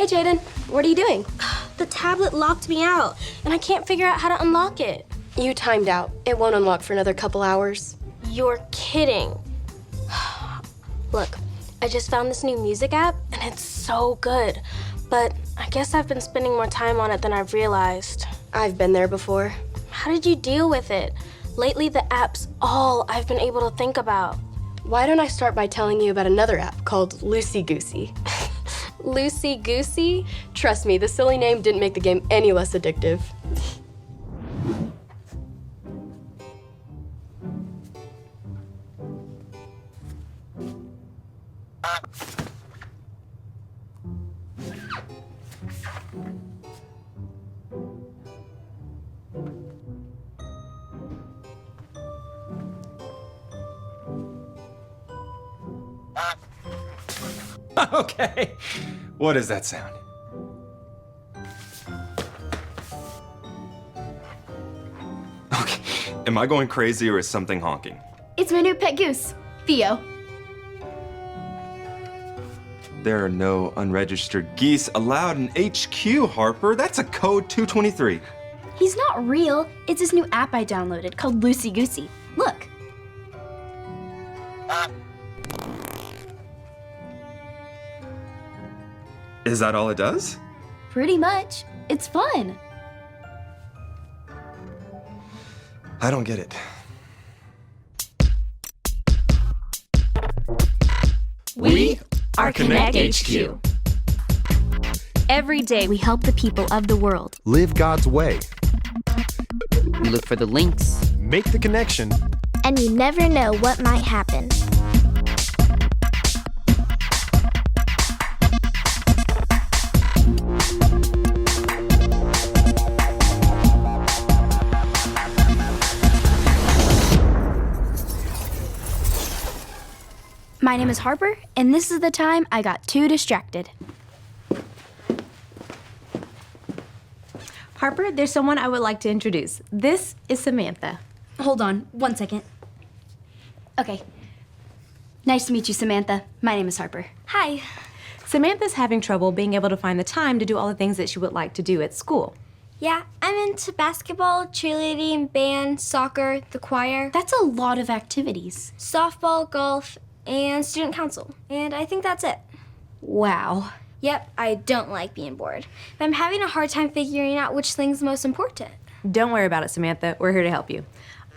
Hey, Jaden. What are you doing? The tablet locked me out, and I can't figure out how to unlock it. You timed out. It won't unlock for another couple hours. You're kidding. Look, I just found this new music app, and it's so good. But I guess I've been spending more time on it than I've realized. I've been there before. How did you deal with it? Lately, the app's all I've been able to think about. Why don't I start by telling you about another app called Loosey Goosey? Loosey Goosey? Trust me, the silly name didn't make the game any less addictive. Okay, what does that sound? Okay, am I going crazy or is something honking? It's my new pet goose, Theo. There are no unregistered geese allowed in HQ, Harper. That's a code 223. He's not real. It's this new app I downloaded called Loosey Goosey. Look. Is that all it does? Pretty much. It's fun. I don't get it. We are Connect HQ. Every day we help the people of the world. Live God's way. We look for the links. Make the connection. And you never know what might happen. My name is Harper, and this is the time I got too distracted. Harper, there's someone I would like to introduce. This is Samantha. Hold on, 1 second. Okay. Nice to meet you, Samantha. My name is Harper. Hi. Samantha's having trouble being able to find the time to do all the things that she would like to do at school. Yeah, I'm into basketball, cheerleading, band, soccer, the choir, That's a lot of activities. softball, golf, and student council. And I think that's it. Wow. Yep, I don't like being bored. But I'm having a hard time figuring out which thing's most important. Don't worry about it, Samantha. We're here to help you.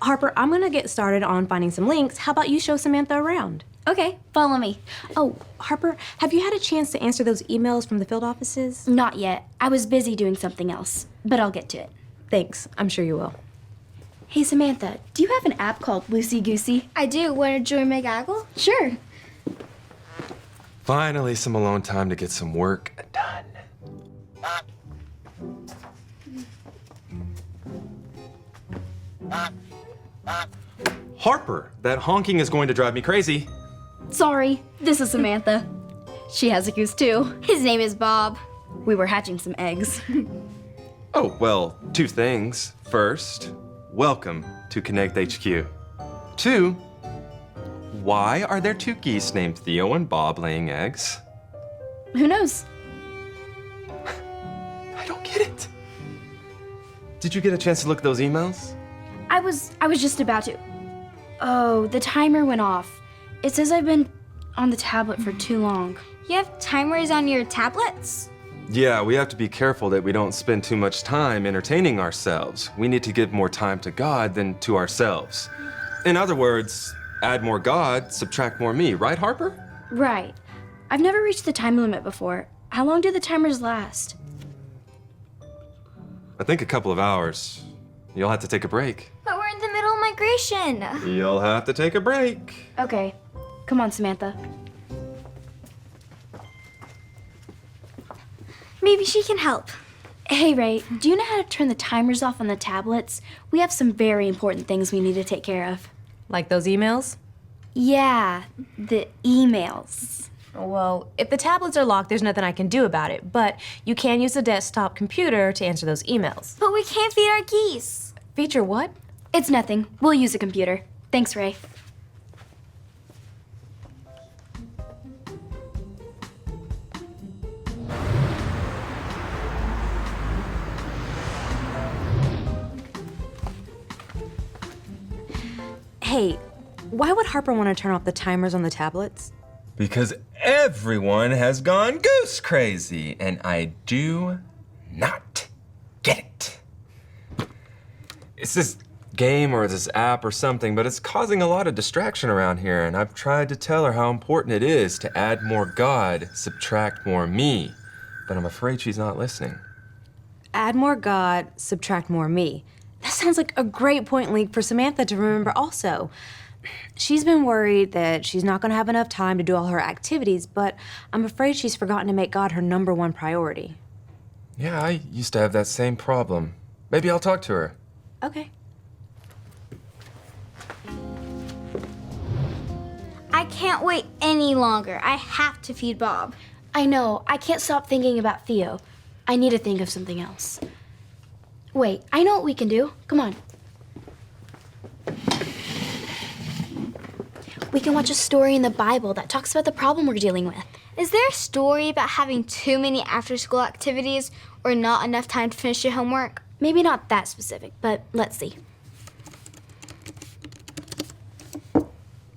Harper, I'm gonna get started on finding some links. How about you show Samantha around? Okay, follow me. Oh, Harper, have you had a chance to answer those emails from the field offices? Not yet. I was busy doing something else, but I'll get to it. Thanks. I'm sure you will. Hey, Samantha, do you have an app called Loosey Goosey? I do. Want to join my gaggle? Sure. Finally, some alone time to get some work done. Harper, that honking is going to drive me crazy. Sorry, this is Samantha. She has a goose too. His name is Bob. We were hatching some eggs. Oh, well, 2 things. First, welcome to Connect HQ. 2, why are there 2 geese named Theo and Bob laying eggs? Who knows? I don't get it. Did you get a chance to look at those emails? I was just about to. Oh, the timer went off. It says I've been on the tablet for too long. You have timers on your tablets? Yeah, we have to be careful that we don't spend too much time entertaining ourselves. We need to give more time to God than to ourselves. In other words, add more God, subtract more me, right, Harper? Right. I've never reached the time limit before. How long do the timers last? I think a couple of hours. You'll have to take a break. But we're in the middle of migration. You'll have to take a break. Okay. Come on, Samantha. Maybe she can help. Hey, Ray, do you know how to turn the timers off on the tablets? We have some very important things we need to take care of. Like those emails? Yeah, the emails. Well, if the tablets are locked, there's nothing I can do about it, but you can use a desktop computer to answer those emails. But we can't feed our geese. Feature what? It's nothing. We'll use a computer. Thanks, Ray. Hey, why would Harper want to turn off the timers on the tablets? Because everyone has gone goose crazy, and I do not get it. It's this game or this app or something, but it's causing a lot of distraction around here, and I've tried to tell her how important it is to add more God, subtract more me, but I'm afraid she's not listening. Add more God, subtract more me. That sounds like a great point link for Samantha to remember also. She's been worried that she's not going to have enough time to do all her activities, but I'm afraid she's forgotten to make God her #1 priority. Yeah, I used to have that same problem. Maybe I'll talk to her. Okay. I can't wait any longer. I have to feed Bob. I know, I can't stop thinking about Theo. I need to think of something else. Wait, I know what we can do. Come on. We can watch a story in the Bible that talks about the problem we're dealing with. Is there a story about having too many after-school activities or not enough time to finish your homework? Maybe not that specific, but let's see.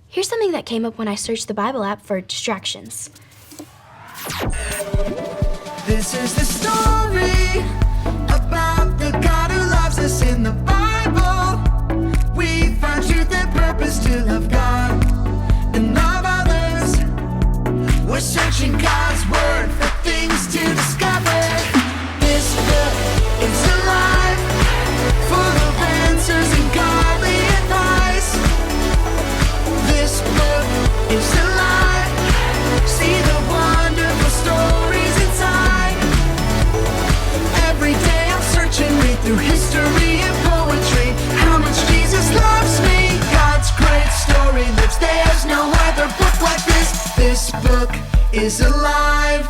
Here's something that came up when I searched the Bible app for distractions. This is the story about the God who loves us in the Bible. We find truth and purpose to love God and love others. We're searching God's word for things to discover. This book is alive, full of answers and godly advice. This book is alive. See the wonderful stories inside. Every day I'm searching, read through history and poetry. How much Jesus loves me. God's great story lives. There's no other book like this. This book is alive.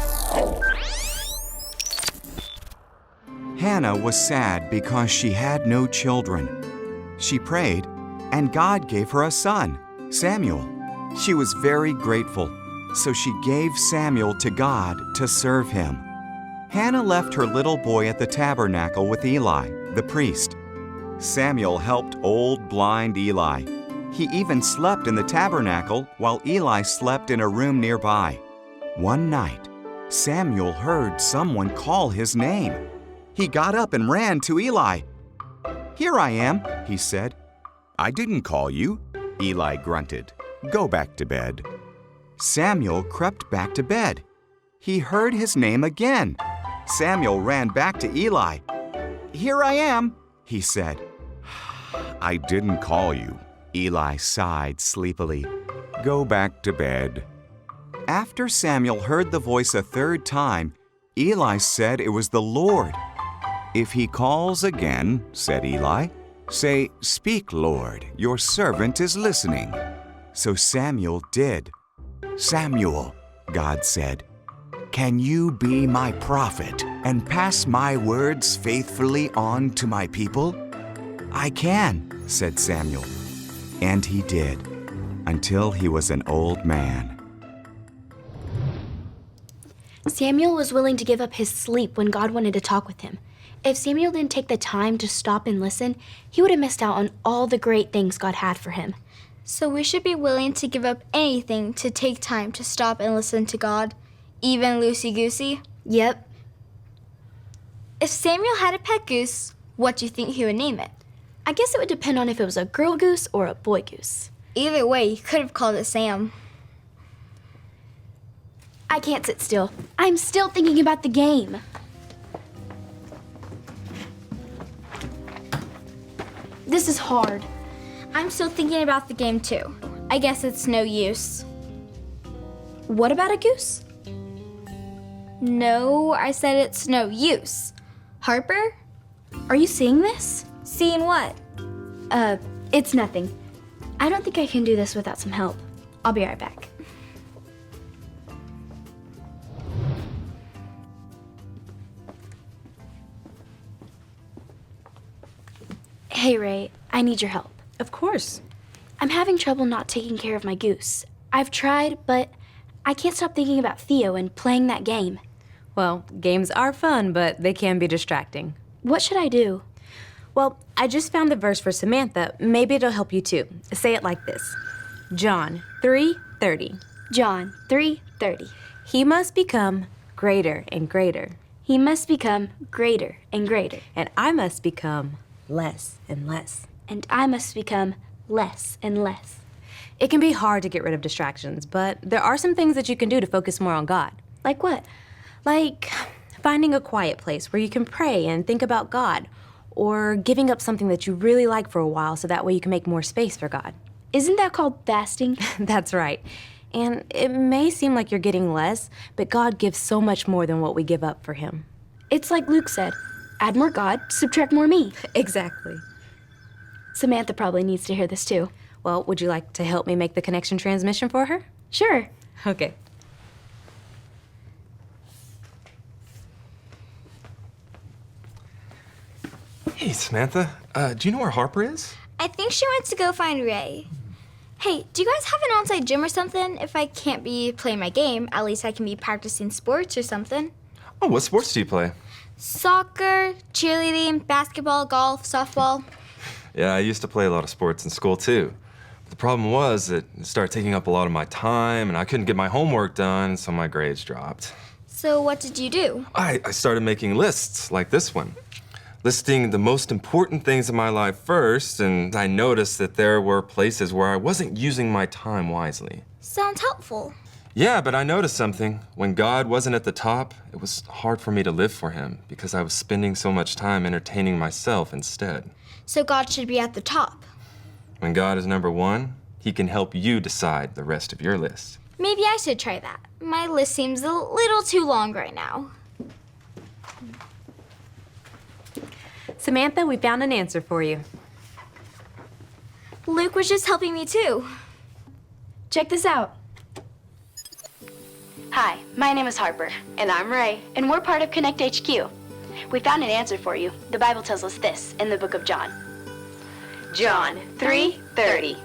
Hannah was sad because she had no children. She prayed, and God gave her a son, Samuel. She was very grateful, so she gave Samuel to God to serve him. Hannah left her little boy at the tabernacle with Eli, the priest. Samuel helped old blind Eli. He even slept in the tabernacle while Eli slept in a room nearby. One night, Samuel heard someone call his name. He got up and ran to Eli. "Here I am," he said. "I didn't call you," Eli grunted. "Go back to bed." Samuel crept back to bed. He heard his name again. Samuel ran back to Eli. "Here I am," he said. "I didn't call you," Eli sighed sleepily. "Go back to bed." After Samuel heard the voice a third time, Eli said it was the Lord. "If he calls again," said Eli, "say, 'Speak, Lord, your servant is listening.'" So Samuel did. "Samuel," God said, "can you be my prophet and pass my words faithfully on to my people?" "I can," said Samuel. And he did, until he was an old man. Samuel was willing to give up his sleep when God wanted to talk with him. If Samuel didn't take the time to stop and listen, he would have missed out on all the great things God had for him. So we should be willing to give up anything to take time to stop and listen to God, even loosey-goosey? Yep. If Samuel had a pet goose, what do you think he would name it? I guess it would depend on if it was a girl goose or a boy goose. Either way, he could have called it Sam. I can't sit still. I'm still thinking about the game. This is hard. I'm still thinking about the game too. I guess it's no use. What about a goose? No, I said it's no use. Harper? Are you seeing this? Seeing what? It's nothing. I don't think I can do this without some help. I'll be right back. Hey, Ray, I need your help. Of course. I'm having trouble not taking care of my goose. I've tried, but I can't stop thinking about Theo and playing that game. Well, games are fun, but they can be distracting. What should I do? Well, I just found the verse for Samantha. Maybe it'll help you too. Say it like this. John 3:30. John 3:30. He must become greater and greater, He must become greater and greater, and I must become less and less. and I must become less and less. It can be hard to get rid of distractions, but there are some things that you can do to focus more on God. Like what? Like finding a quiet place where you can pray and think about God, or giving up something that you really like for a while so that way you can make more space for God. Isn't that called fasting? That's right. And it may seem like you're getting less, but God gives so much more than what we give up for Him. It's like Luke said, add more God, subtract more me. Exactly. Samantha probably needs to hear this too. Well, would you like to help me make the connection transmission for her? Sure. Okay. Hey, Samantha, do you know where Harper is? I think she went to go find Ray. Hey, do you guys have an on-site gym or something? If I can't be playing my game, at least I can be practicing sports or something. Oh, what sports do you play? Soccer, cheerleading, basketball, golf, softball. Yeah, I used to play a lot of sports in school too. The problem was that it started taking up a lot of my time and I couldn't get my homework done, so my grades dropped. So what did you do? I started making lists like this one, listing the most important things in my life first, and I noticed that there were places where I wasn't using my time wisely. Sounds helpful. Yeah, but I noticed something. When God wasn't at the top, it was hard for me to live for Him because I was spending so much time entertaining myself instead. So God should be at the top. When God is number one, He can help you decide the rest of your list. Maybe I should try that. My list seems a little too long right now. Samantha, we found an answer for you. Luke was just helping me too. Check this out. Hi, my name is Harper. And I'm Ray. And we're part of Connect HQ. We found an answer for you. The Bible tells us this in the book of John. John 3:30.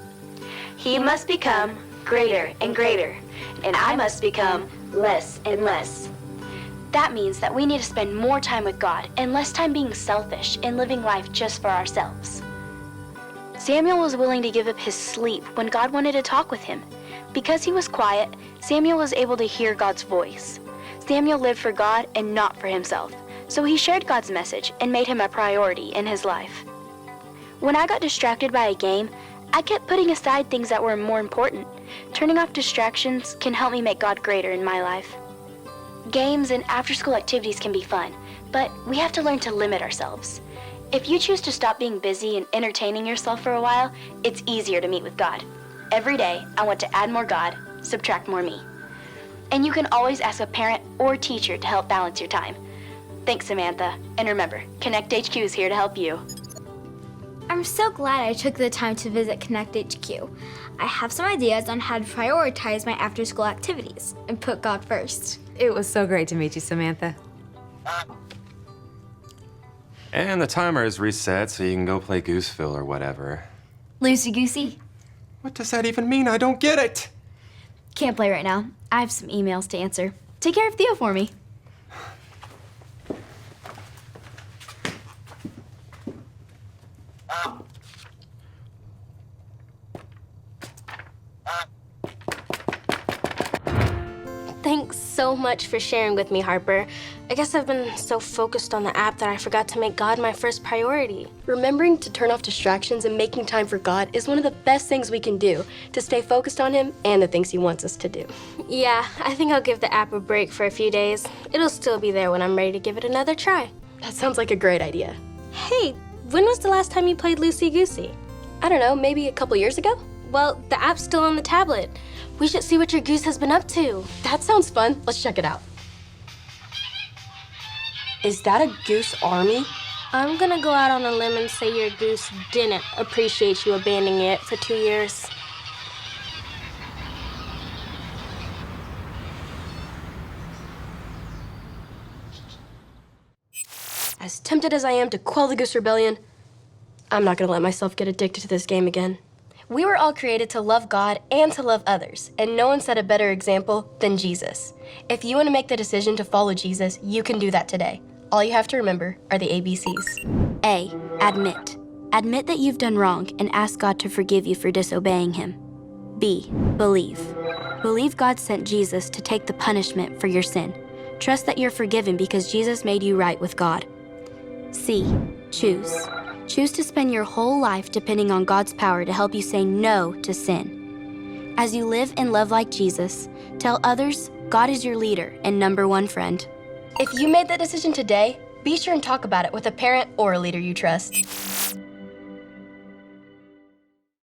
He must become greater and greater, and I must become less and less. That means that we need to spend more time with God and less time being selfish and living life just for ourselves. Samuel was willing to give up his sleep when God wanted to talk with him. Because he was quiet, Samuel was able to hear God's voice. Samuel lived for God and not for himself, so he shared God's message and made him a priority in his life. When I got distracted by a game, I kept putting aside things that were more important. Turning off distractions can help me make God greater in my life. Games and after-school activities can be fun, but we have to learn to limit ourselves. If you choose to stop being busy and entertaining yourself for a while, it's easier to meet with God. Every day, I want to add more God, subtract more me. And you can always ask a parent or teacher to help balance your time. Thanks, Samantha. And remember, Connect HQ is here to help you. I'm so glad I took the time to visit Connect HQ. I have some ideas on how to prioritize my after-school activities and put God first. It was so great to meet you, Samantha. And the timer is reset so you can go play Gooseville or whatever. Loosey-goosey. What does that even mean? I don't get it. Can't play right now. I have some emails to answer. Take care of Theo for me. Thanks so much for sharing with me, Harper. I guess I've been so focused on the app that I forgot to make God my first priority. Remembering to turn off distractions and making time for God is one of the best things we can do to stay focused on Him and the things He wants us to do. Yeah, I think I'll give the app a break for a few days. It'll still be there when I'm ready to give it another try. That sounds like a great idea. Hey, when was the last time you played Loosey Goosey? I don't know, maybe a couple years ago? Well, the app's still on the tablet. We should see what your goose has been up to. That sounds fun. Let's check it out. Is that a goose army? I'm gonna go out on a limb and say your goose didn't appreciate you abandoning it for 2 years. As tempted as I am to quell the Goose Rebellion, I'm not gonna let myself get addicted to this game again. We were all created to love God and to love others, and no one set a better example than Jesus. If you want to make the decision to follow Jesus, you can do that today. All you have to remember are the ABCs. A. Admit. Admit that you've done wrong and ask God to forgive you for disobeying Him. B. Believe. Believe God sent Jesus to take the punishment for your sin. Trust that you're forgiven because Jesus made you right with God. C. Choose. Choose to spend your whole life depending on God's power to help you say no to sin. As you live and love like Jesus, tell others God is your leader and number one friend. If you made that decision today, be sure and talk about it with a parent or a leader you trust.